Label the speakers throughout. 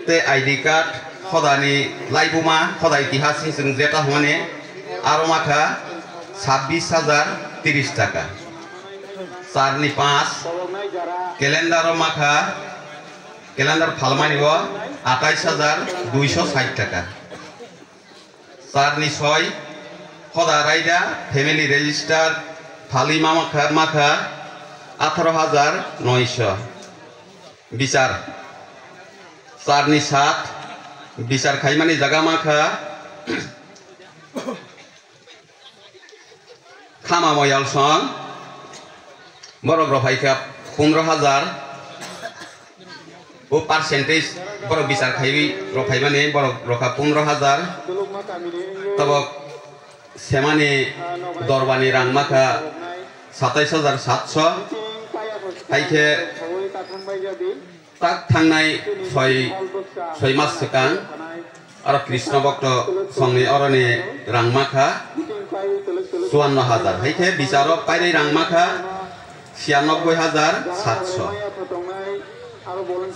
Speaker 1: তে ID card সদানি লাইবুমা সদা ইতিহাস जों যেটা মানে আরো মাখা 26,030 টাকা 4 5 ক্যালেন্ডার মাখা ক্যালেন্ডার ফালমানিব 28,260 টাকা 4 6 সদা রাইডা ফ্যামিলি রেজিস্টার ফালিমা মাখা 18,900 বিচার 4 7 বিচার খাইমানি জায়গা মাখা খামা ময়াল সং বড় রফাইকা 15,000 ও পার্সেন্টেজ বড় বিচার খাইবি রফাইমানি বড় রখা 15,000 তব সেমানি দরবানি রাং মাখা 27,700 হাইকে তাক থাংনাই 6 মাস সিगां আর কৃষ্ণ ভক্ত সংনি অরণি রাং মাখা 54,000 হাইকে বিচার পাইরে রাং মাখা 96,700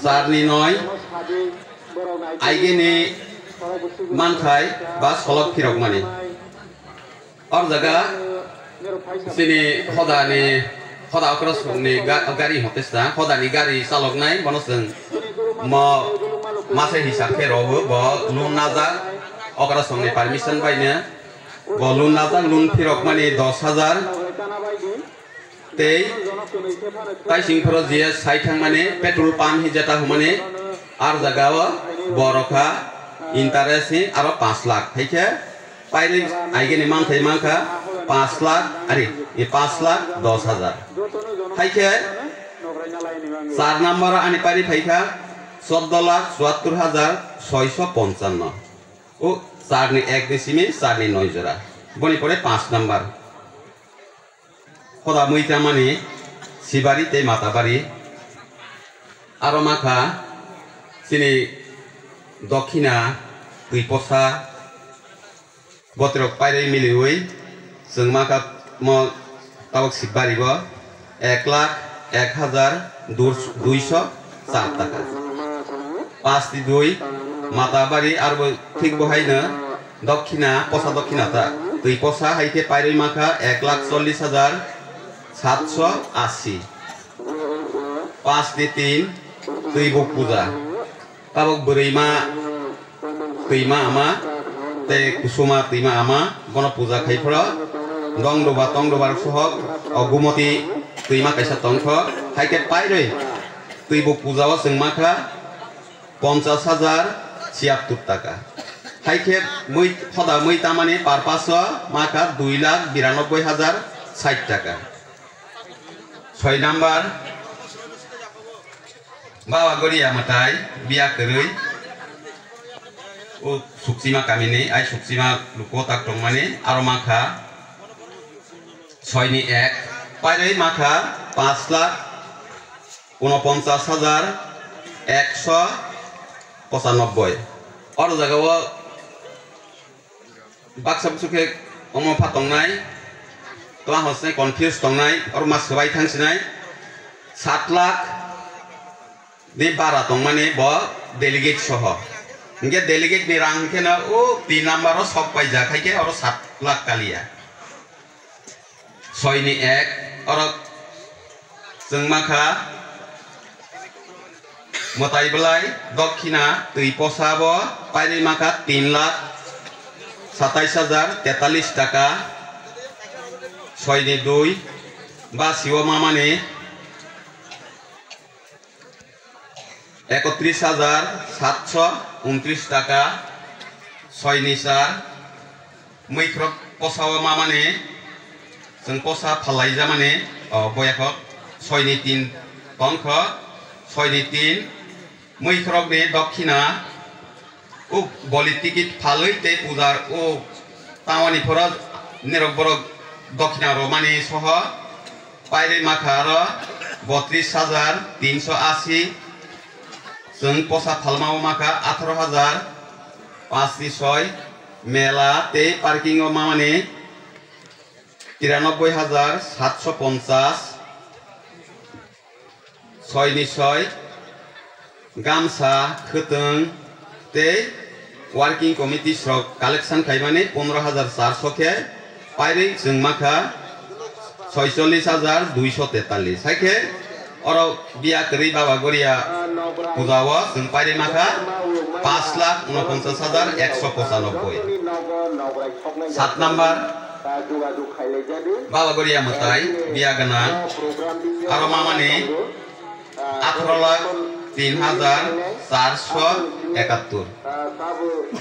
Speaker 1: 4 9 আইগেনি মানখাই বা সলক ফিরক মানি और जगह सिनी खदानी खदा अक्रसनि गाड़ी हतेस्ता खदानी गाड़ी चालक नाय बनसों म मासे हिसाब खेरावबो ब लुन नाजा अक्रसनि परमिशन बायनो ब लुन नाजा लुन फिरक माने 10,000 ते ताइसिंफोर जे साइथां माने पेट्रोल पाम्प हि जेटा माने आर जगह बरखा इंटरेस्ट आरो 5 लाख हाइके पाइले आइगेनि मानथाय माखा 5 लाख अरे ये 5,10,000 हाइके 4 नम्बर आनि पारि फाइखा 14,74,655 ओ 4 नि 1 दशमिक 4 नि 9 जरा बनि परे 5 नम्बर खदा मैता मानि सिबारि ते माताबारि आरो माखा सिनि दक्षिणा दुइपसा बत्रक पाइरे मिलिवै जों माखा म तावक सिबारिबो 1,01,204 टाका 5 2 माताबारि आरो ठीक बहायनो दक्षिणा पसा दक्षिणाता दुइपसा हाइके पाइरे माखा 1,40,780 5 3 दैबक पूजा तावक बोरैमा दैमा आमा ते कुसुमा दैमा आमा गण पूजा खाइफोर दंदबा तंदबार सह अगुमती दैमा कैसा तंख हाइके पाइरे दैबक पूजाव जों माखा 50,076 टाका हाइके मै खदा मैता माने पारपास माखा 2,92,060 टाका 6 नम्बर बाबा गरिया माथाय बिया करै ओ सुक्सिमा कामिनी आई सुक्सिमा लुको ताक टंगमानी आरो माखा 6 नि 1 पाइरे माखा 5,49,195 और जगह बाक्सा सुखे अमो फातंनाय तो हसने कन्फ्यूज तंनाय और मास सबाय थांसिनाय 7 लाख दे 12 तंमाने ब डेलीगेट सह इनके डेलीगेट नि रां के ना ओ 3 नम्बर सब पाइ जाखाय के और 7 लाख कालिया 6 नि 1 और जों माखा मताइबलाय दक्षिणा दुइ पसाब पाइरे माखा 3,27,043 टाका 6 नि 2 बा शिव मामानि 31,729 टाका 6 नि 4 मैख्र पसाव मामानि जों पसा फालाइजा माने बयाख 6 नि 3 तंख 6 नि 3 मैख्रक नि दक्षिणा ओ बलि टिकिट फालै ते पूजार ओ तावानि फोरा निरक बरक दक्षिणा रमानि सह पाइरे माखा 32,380 जों पसा फालमाव माखा 18,506 मेला ते पार्किंग मामानि 93,750 6 नि 6 गामसा खोतों te working committee srok collection khaimani 15,400 khe pairi jeng makha 46,243 haikhe oro biya kri baba goria pujawo jeng pairi makha 5,49,195 7 number baba goria matai biya gana aro mamani 18,03,471